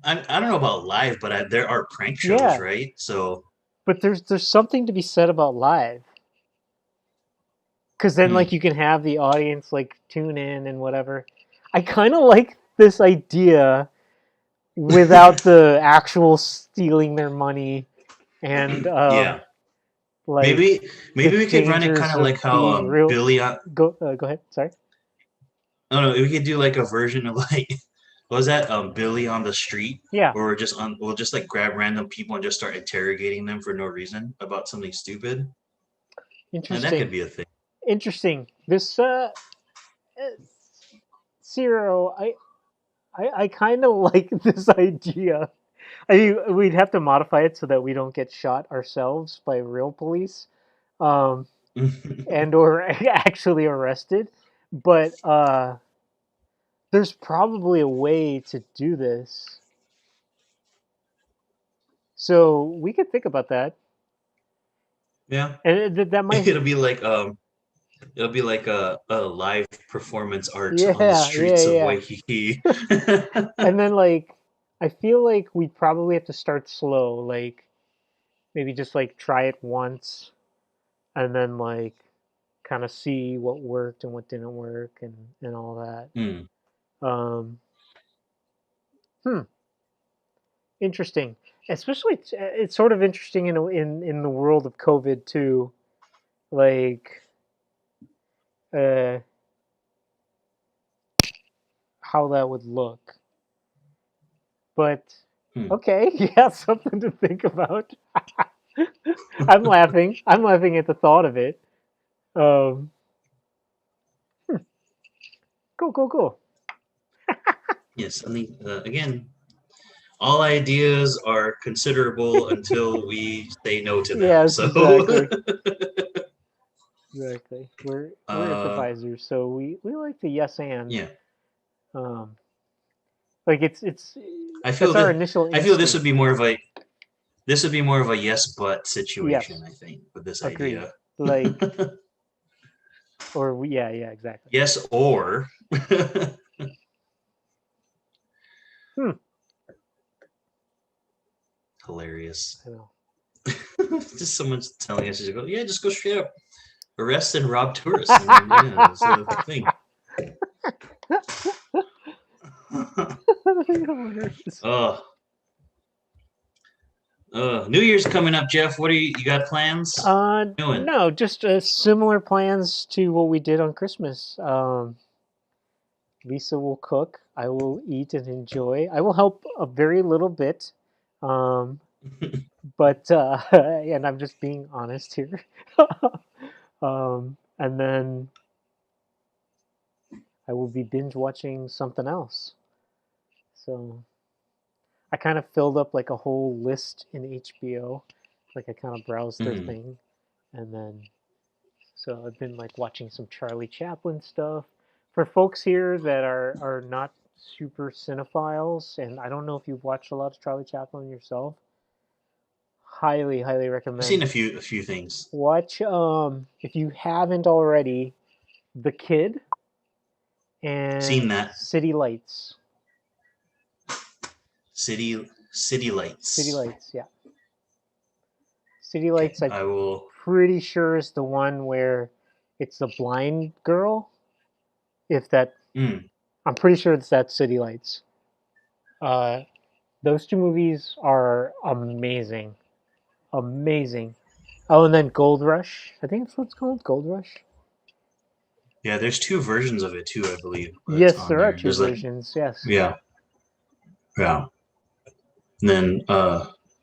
I don't know about live, but there are prank shows, Yeah, right? So, but there's something to be said about live, because then like hmm, you can have the audience like tune in and whatever. I kind of like this idea without the actual stealing their money and yeah. like the Maybe we could run it kind dangers of like of how being real. Billy. Go ahead. Sorry. No, no, we could do like a version of like what was that Billy on the street, Yeah. where we'll just like grab random people and just start interrogating them for no reason about something stupid, and that could Interesting. be a thing. Interesting. This Zero. I kind of like this idea. I mean, we'd have to modify it so that we don't get shot ourselves by real police, um, and or actually arrested. But there's probably a way to do this, so we could think about that. Yeah, And that might, it'll be like a live performance art on the yeah, yeah, streets of yeah. Waikiki. And then like, I feel like we probably have to start slow, like maybe just like try it once, and then like kind of see what worked and what didn't work and all that. Hmm. Um, hmm, interesting. Especially, it's sort of interesting in the world of COVID too, like uh, how that would look. But Hmm. okay, yeah, something to think about. I'm laughing. I'm laughing at the thought of it. Um, cool, cool, cool. Yes, I mean, again, all ideas are considerable until we say no to them. Yes, So, exactly. Exactly. We're uh, improvisers, so we like to yes and. yeah, Um, like it's I that's feel our that initial I feel this would instinct. be more of a yes but situation. Yes, I think with this agreed. idea, Like yeah, yeah, exactly. yes or Hmm. hilarious. I know. Just someone's telling us to go. Yeah, just go straight up, arrest and rob tourists. I mean, yeah, that's a thing. Oh, New Year's coming up, Jeff. What are you got plans? Doing? No, just similar plans to what we did on Christmas. Lisa will cook. I will eat and enjoy. I will help a very little bit. Um, but and I'm just being honest here. And then I will be binge watching something else. So I kind of filled up like a whole list in HBO. Like I kind of browsed their Mhm. thing, and then so I've been like watching some Charlie Chaplin stuff. For folks here that are not super cinephiles, and I don't know if you've watched a lot of Charlie Chaplin yourself, highly I've seen recommend. a few things. Watch if you haven't already, The Kid Seen and that City Lights. city City lights. Lights, yeah. City Okay, Lights, I'm I will. pretty sure is the one where it's the blind girl. If that, Mm, I'm pretty sure it's that City Lights. Uh, those two movies are amazing, amazing. Oh, and then Gold Rush. I think that's what it's called, Gold Rush. Yeah, there's two versions of it too, I believe. That's Yes, on there are there. two There's like, versions. Yes. yeah, yeah. And then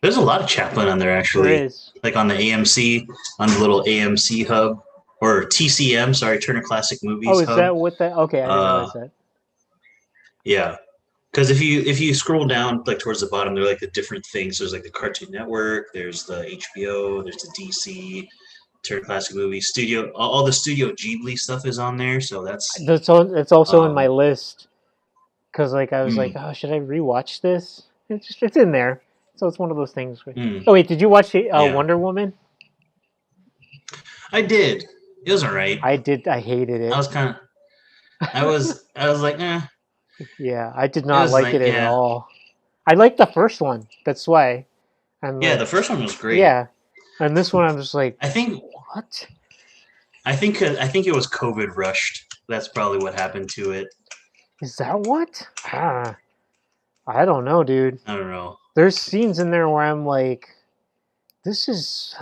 there's a lot of Chaplin on there There actually, is. like on the AMC, on the little AMC hub or TCM, sorry, Turner Classic Oh, Movies is hub. that what that? Okay, I didn't Uh, realize that. yeah, because if you scroll down like towards the bottom, there are like the different things. There's like the Cartoon Network, there's the HBO, there's the DC, Turner Classic Movies, Studio. All the Studio Ghibli stuff is on there. So that's It's also in my um, list because like I was like, mm, oh, should I rewatch this? It's in there, so it's one of those things. mm, Oh wait, did you watch yeah, Wonder Woman? I did. It was all right. I did. I hated I it. was kind of I was like, Yeah, I did it not was like like, it at yeah, all. I liked the first one. That's why I'm yeah. like, The first one was great. yeah, and this one I'm just like, I think what I think it was COVID rushed. That's probably what happened to it. is that? What? Ah, I don't know, dude. I don't know. There's scenes in there where I'm like, this is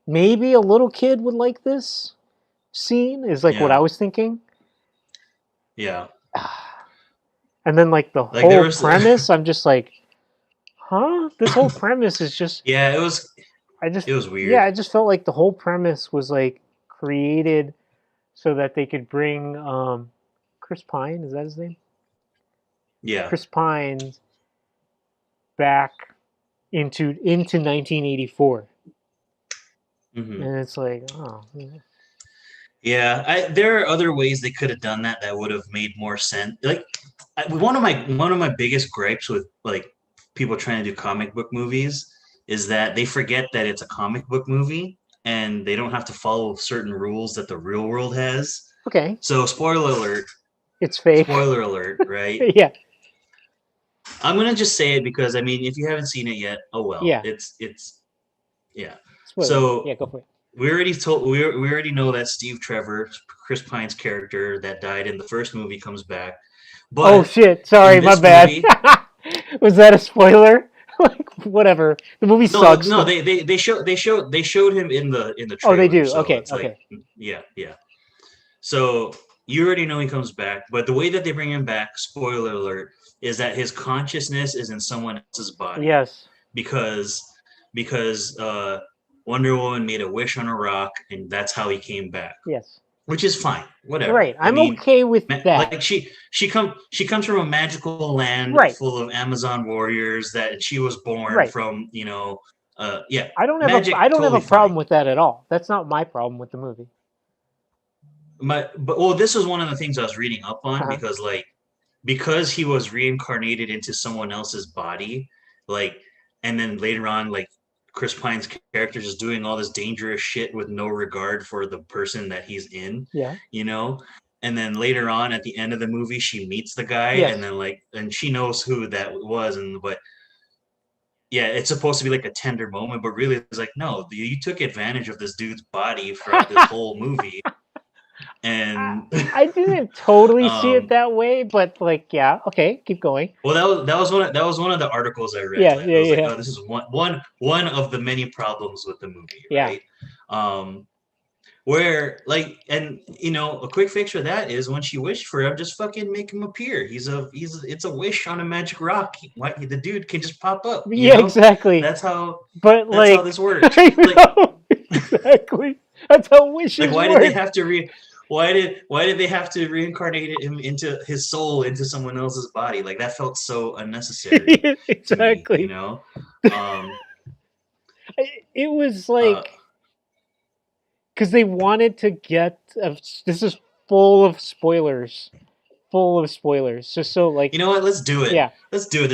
maybe a little kid would like this scene. Is like what I Yeah, was thinking. yeah. And then like the Like there whole was, premise, I'm just like, huh? This whole premise is just yeah. I just It was yeah, weird. I just felt like the whole premise was like created so that they could bring Chris Pine, is that his name? Yeah. Chris Pine back into 1984. Hmm. And it's like, oh, Yeah. There are other ways they could have done that that would have made more sense. Like one of my biggest gripes with like people trying to do comic book movies is that they forget that it's a comic book movie and they don't have to follow certain rules that the real world has. okay, So spoiler alert, it's fake. spoiler alert, right? Yeah, I'm gonna just say it because I mean, if you haven't seen it yet, oh well. yeah. It's yeah. Spoiler. Yeah, So go for it. we already know that Steve Trevor, Chris Pine's character that died in the first movie, comes back, Oh but shit! in Sorry, my this bad. movie, Was that a spoiler? Like whatever. The movie no, sucks. no, they showed him in the Oh, they trailer, do. so Okay, it's like okay. yeah, yeah. So you already know he comes back, but the way that they bring him back, spoiler alert, is that his consciousness is in someone else's body Yes, because because Wonder Woman made a wish on a rock, and that's how he came back, yes. which is fine. Whatever. Right. I I'm mean, okay with that. like she comes from a magical land Right, full of Amazon warriors that she was born right. from. Yeah, I magic, don't have a totally problem fine. with that at all. That's not my problem with the movie. But well, this was one of the things I was reading up on Uh-huh. because he was reincarnated into someone else's body, like, and then later on, like Chris Pine's character just doing all this dangerous shit with no regard for the person that he's in, Yeah. you know. And then later on, at the end of the movie, she meets the guy, and Yes. then and she knows who that was, and but yeah, it's supposed to be like a tender moment, but really, it's like no, you took advantage of this dude's body throughout this whole movie, I and I didn't totally see it um, that way, but like, yeah. Okay, keep going. well, that was one of the articles I read. Yeah, Like, yeah, I was like, yeah, oh, this is one of the many problems with the movie, yeah. right? Um, where like, and a quick fix for that is when she wished for him, just fucking make him appear. It's a wish on a magic rock. Why the dude can just pop up, Yeah, exactly. That's how But that's how like, this works. I Like, know exactly. That's how like wishes why did they work. have to why did they have to reincarnate him into his soul into someone else's body? Like that felt so unnecessary to me, Exactly. um It was uh like because they wanted to get. This is full of spoilers. Full of spoilers. Just so like, you know what, let's do it. yeah. Let's do it.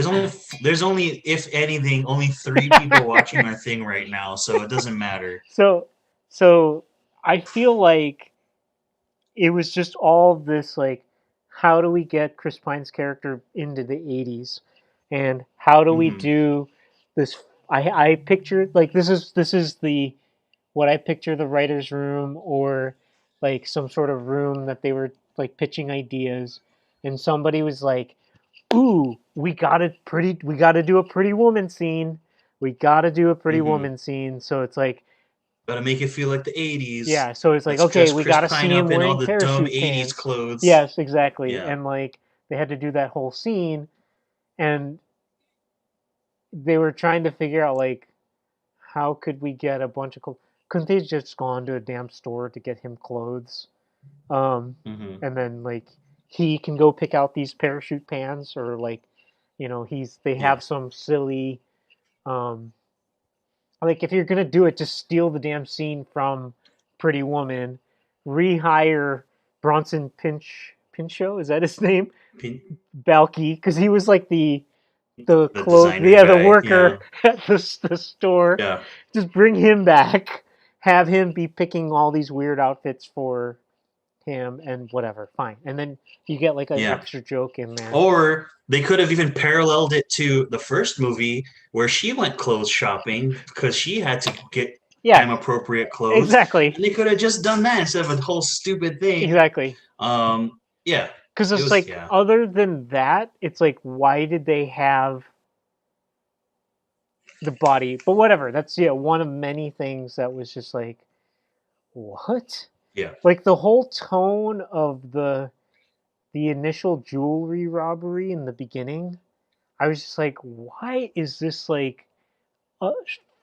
There's only, if anything, only three people watching our thing right now, so it doesn't matter. so so I feel like it was just all this like, how do we get Chris Pine's character into the 80s, and how do we Hmm. do this? I picture like this is the what I picture the writers' room, or like some sort of room that they were like pitching ideas, and somebody was like, "Ooh, we got to do a pretty woman scene. We got to do a pretty Hmm. woman scene." So it's like Gotta make it feel like the 80s. Yeah, so it's like, Let's okay, dress we Chris got to Pine see him up in all wearing the dumb parachute 80s pants. clothes. Yes, exactly. Yeah. And like they had to do that whole scene, and they were trying to figure out like how could we get a bunch of clothes? Couldn't they just gone to a damn store to get him clothes? Um, Hmm. and then like he can go pick out these parachute pants, or like, they Yeah. have some silly, um, like if you're gonna do it, just steal the damn scene from Pretty Woman, rehire Bronson Pinchot, is that his name? Balky, because he was like the The clothes, designer yeah, the guy. Yeah. worker at the store. Yeah. Just bring him back, have him be picking all these weird outfits for him, and whatever, fine. And then you get like an Yeah. extra joke in there. Or they could have even paralleled it to the first movie where she went clothes shopping because she had to get Yeah, time appropriate clothes. exactly, And they could have just done that instead of a whole stupid thing. exactly. Yeah. Because It it's was, like, yeah. other than that, it's like, why did they have the body? But whatever. That's, yeah, one of many things that was just like, what? Yeah. Like the whole tone of the initial jewelry robbery in the beginning, I was just like, why is this like uh,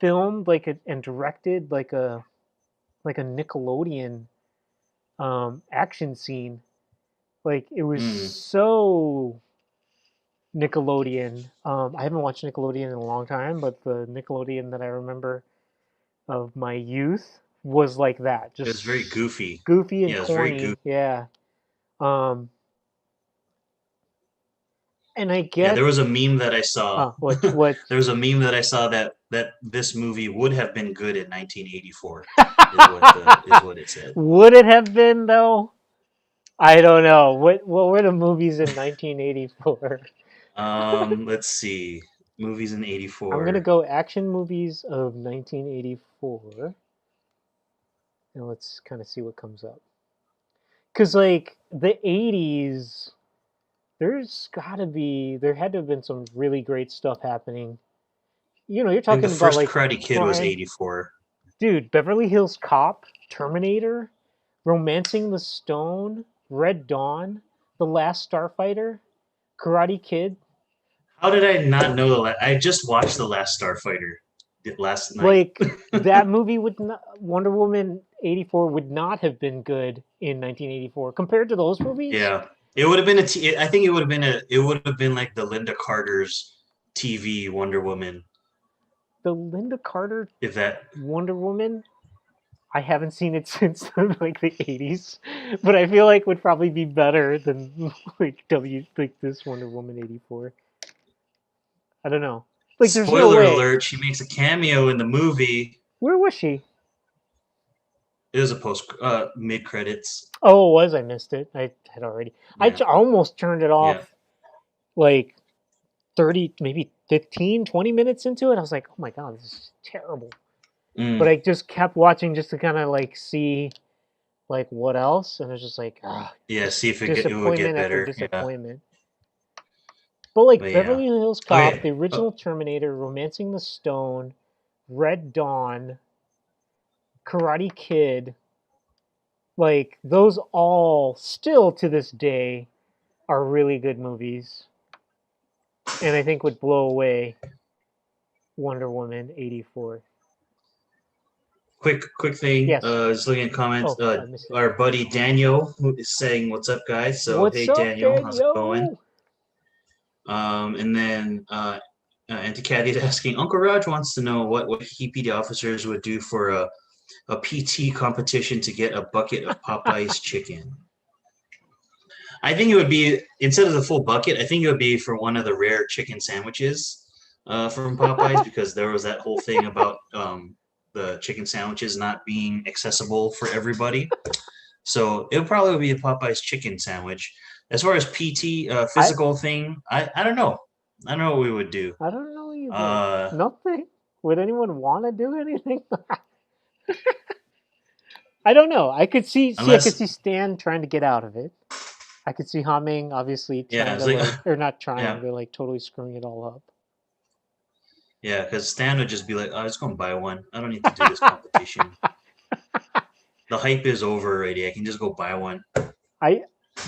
filmed like and directed like a Nickelodeon action scene? Like it was Mm. so Nickelodeon. I haven't watched Nickelodeon in a long time, but the Nickelodeon that I remember of my youth was like that, It was very just goofy. goofy and Yeah, it was very corny. goofy. Yeah. Um, and I Yeah, there get, was a meme that I saw. what There was a meme that I saw that this movie would have been good in 1984 is what it said. would it have been though? I don't know. What were the movies in 1984? Let's see. Movies in I'm gonna 84. go action movies of 1984, and let's kind of see what comes up. Cause like the 80s, there had to have been some really great stuff happening. You're I think the talking about first like Karate Kid was prime, 84. dude. Beverly Hills Cop, Terminator, Romancing the Stone, Red Dawn, The Last Starfighter, Karate Kid. How did I not know that? I just watched The Last Starfighter last night. Like that movie would not, Wonder Woman 84 would not have been good in 1984 compared to those movies. Yeah. It would have been I think it would have been like the Linda Carter's TV Wonder Woman The Linda Carter if that. Wonder Woman, I haven't seen it since like the 80s, but I feel like would probably be better than like this Wonder Woman 84. I don't know. Like there's no Spoiler way. alert, she makes a cameo in the movie. Where was she? It was a post mid credits. Oh, it was. I missed it. I had already. Yeah. Almost turned it Yeah. off like 30, maybe 15, 20 minutes into it. I was like, oh my God, this is terrible. But Mm. I just kept watching just to kind of like see like what else. And it was just like, Yeah, just see if it would get disappointment after better. Yeah. disappointment. But like But yeah. Beverly Hills Cop, Okay. the original Terminator, Romancing the Stone, Red Dawn, Karate Kid, like those all still to this day are really good movies. And I think would blow away Wonder Woman 84. Quick thing. Yes. Just looking at comments. Oh, I missed it. Our buddy Daniel who is saying, "What's up, guys?" So What's hey, up, Daniel, how's it going? Daniel? And then Auntie Caddy's asking, Uncle Raj wants to know what Waikiki PD officers would do for a PT competition to get a bucket of Popeye's chicken. I think it would be, instead of the full bucket, I think it would be for one of the rare chicken sandwiches from Popeyes, because there was that whole thing about the chicken sandwiches not being accessible for everybody. So it would probably be a Popeyes chicken sandwich. As far as PT I physical thing, I don't know. I don't know what we would do. I don't know either. Uh, Nothing. Would anyone want to do anything? I don't know. I could unless, see Stan trying to get out of it. I could see Humming obviously yeah, trying it's to like, like, or not trying, yeah, but like totally screwing it all yeah, because Stan would just be like, "Oh, I was going to buy one. I don't need to do this competition." The hype is over already. I can just go buy one.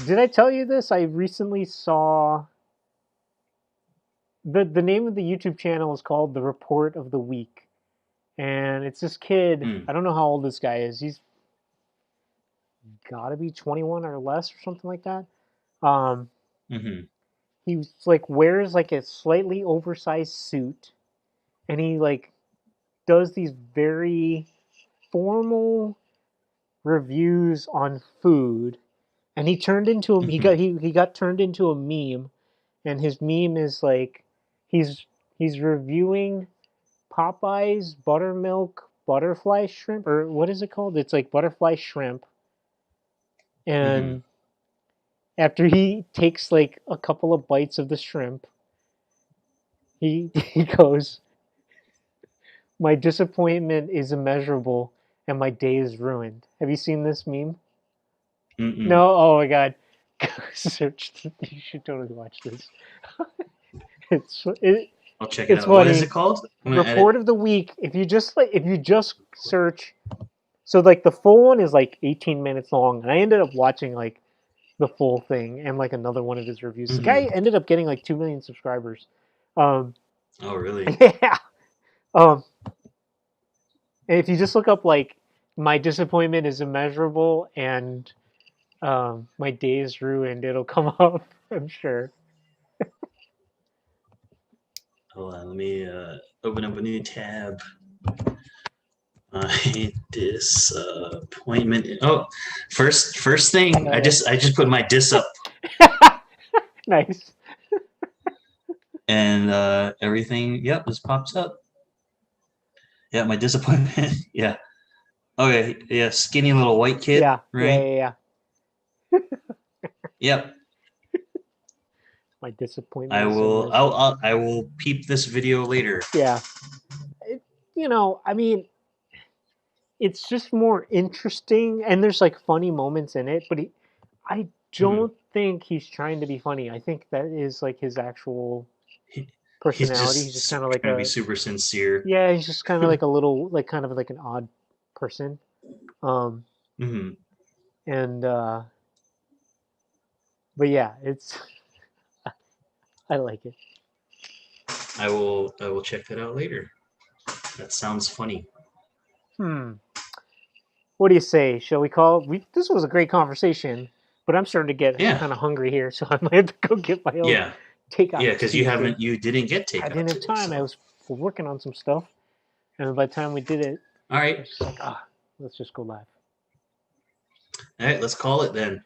Did I tell you this? I recently saw the name of the YouTube channel is called The Report of the Week, and it's this kid. Mm, I don't know how old this guy is. He's got to be 21 or less or something like that. Um, mm-hmm, he like wears like a slightly oversized suit, and he like does these very formal reviews on food. And he turned into a mm-hmm, he got turned into a meme, and his meme is like he's he's reviewing Popeye's buttermilk butterfly shrimp, or what is it called? It's like butterfly shrimp. mm-hmm. And after he takes like a couple of bites of the shrimp, he goes, "My disappointment is immeasurable, and my day is ruined." Have you seen this meme? Mm-mm. No. Oh my god. Search. You should totally watch this. It, I'll check it it's out. What is it funny. called? I'm gonna Report edit. of the week. If you just search, so like the full one is like 18 minutes long, and I ended up watching like the full thing and like another one of his reviews. The guy Mm-hmm. ended up getting like 2 million subscribers. Um, Oh, really? yeah. Um, and if you just look up like my disappointment is immeasurable and my day is ruined, it'll come up. I'm sure. Hold on. Let me open up a new tab. My disappointment. Oh, first thing. I just put my dis up, Nice. and everything. Yep, this pops up. Yeah, my disappointment. Yeah. Okay. Yeah, skinny little white kid. Yeah. Yeah. Right. Yeah. Yep. My disappointment I is will. immeasurable. I will peep this video later. Yeah. It, I mean, it's just more interesting, and there's like funny moments in it, but I Mhm. don't think he's trying to be funny. I think that is like his actual He, he's personality. He's just just kind of like trying to be a, super sincere. yeah, he's just kind of like a little, like kind of like an odd person. Um, Hmm. and, but yeah, it's, I like it. I will. I will check that out later. That sounds funny. Hmm. What do you say? Shall we call? This was a great conversation, but I'm starting to get Yeah. kind of hungry here, so I might have to go get my own Yeah. takeout Yeah. Because Tuesday. you didn't get I takeout didn't have today. time. I So. was working on some stuff, and by the time we did it, All I right. was just like, let's just go live. All right. Let's call it then.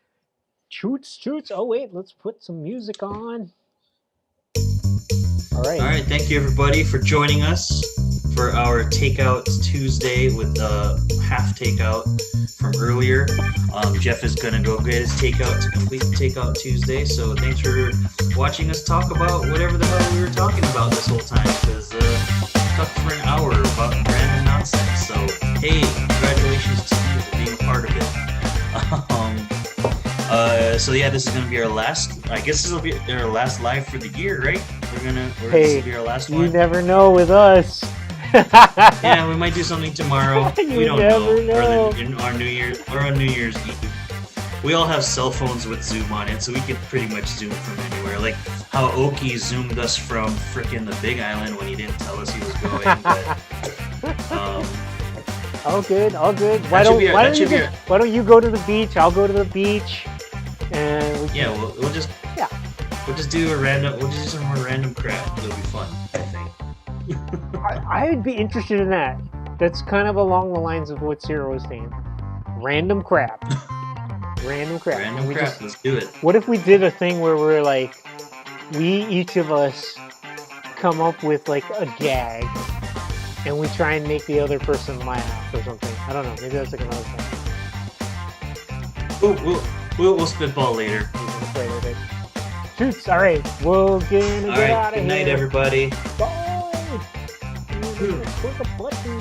Choots, choots. Oh wait, let's put some music on. All right. All right. Thank you everybody for joining us for our Takeout Tuesday with half takeout from earlier. Jeff is gonna go get his takeout to complete the Takeout Tuesday. So thanks for watching us talk about whatever the hell we were talking about this whole time. Because talked for an hour about random nonsense. So hey, congratulations to you for being a part of it. So yeah, this is gonna be our last. I guess this will be our last live for the year, right? This will be our last you one. never know with us. Yeah, we might do something tomorrow. You We don't never know. know. Or our New Year's Eve. We all have cell phones with Zoom on it, so we can pretty much Zoom from anywhere. Like how Oki zoomed us from frickin' the Big Island when he didn't tell us he was going. But, all good, all good. Why don't you go to the beach? I'll go to the beach, and we'll just do some more random crap. It'll be fun, I think. I would be interested in that. That's kind of along the lines of what Sarah was saying. Random crap. Random crap. Random crap. Let's do it. What if we did a thing where we're like, each of us come up with like a gag, and we try and make the other person laugh or something. I don't know. Maybe that's like another thing. We'll spitball later. Shoots. All right. We're gonna get out of here. Good night, everybody. Bye. Click a button.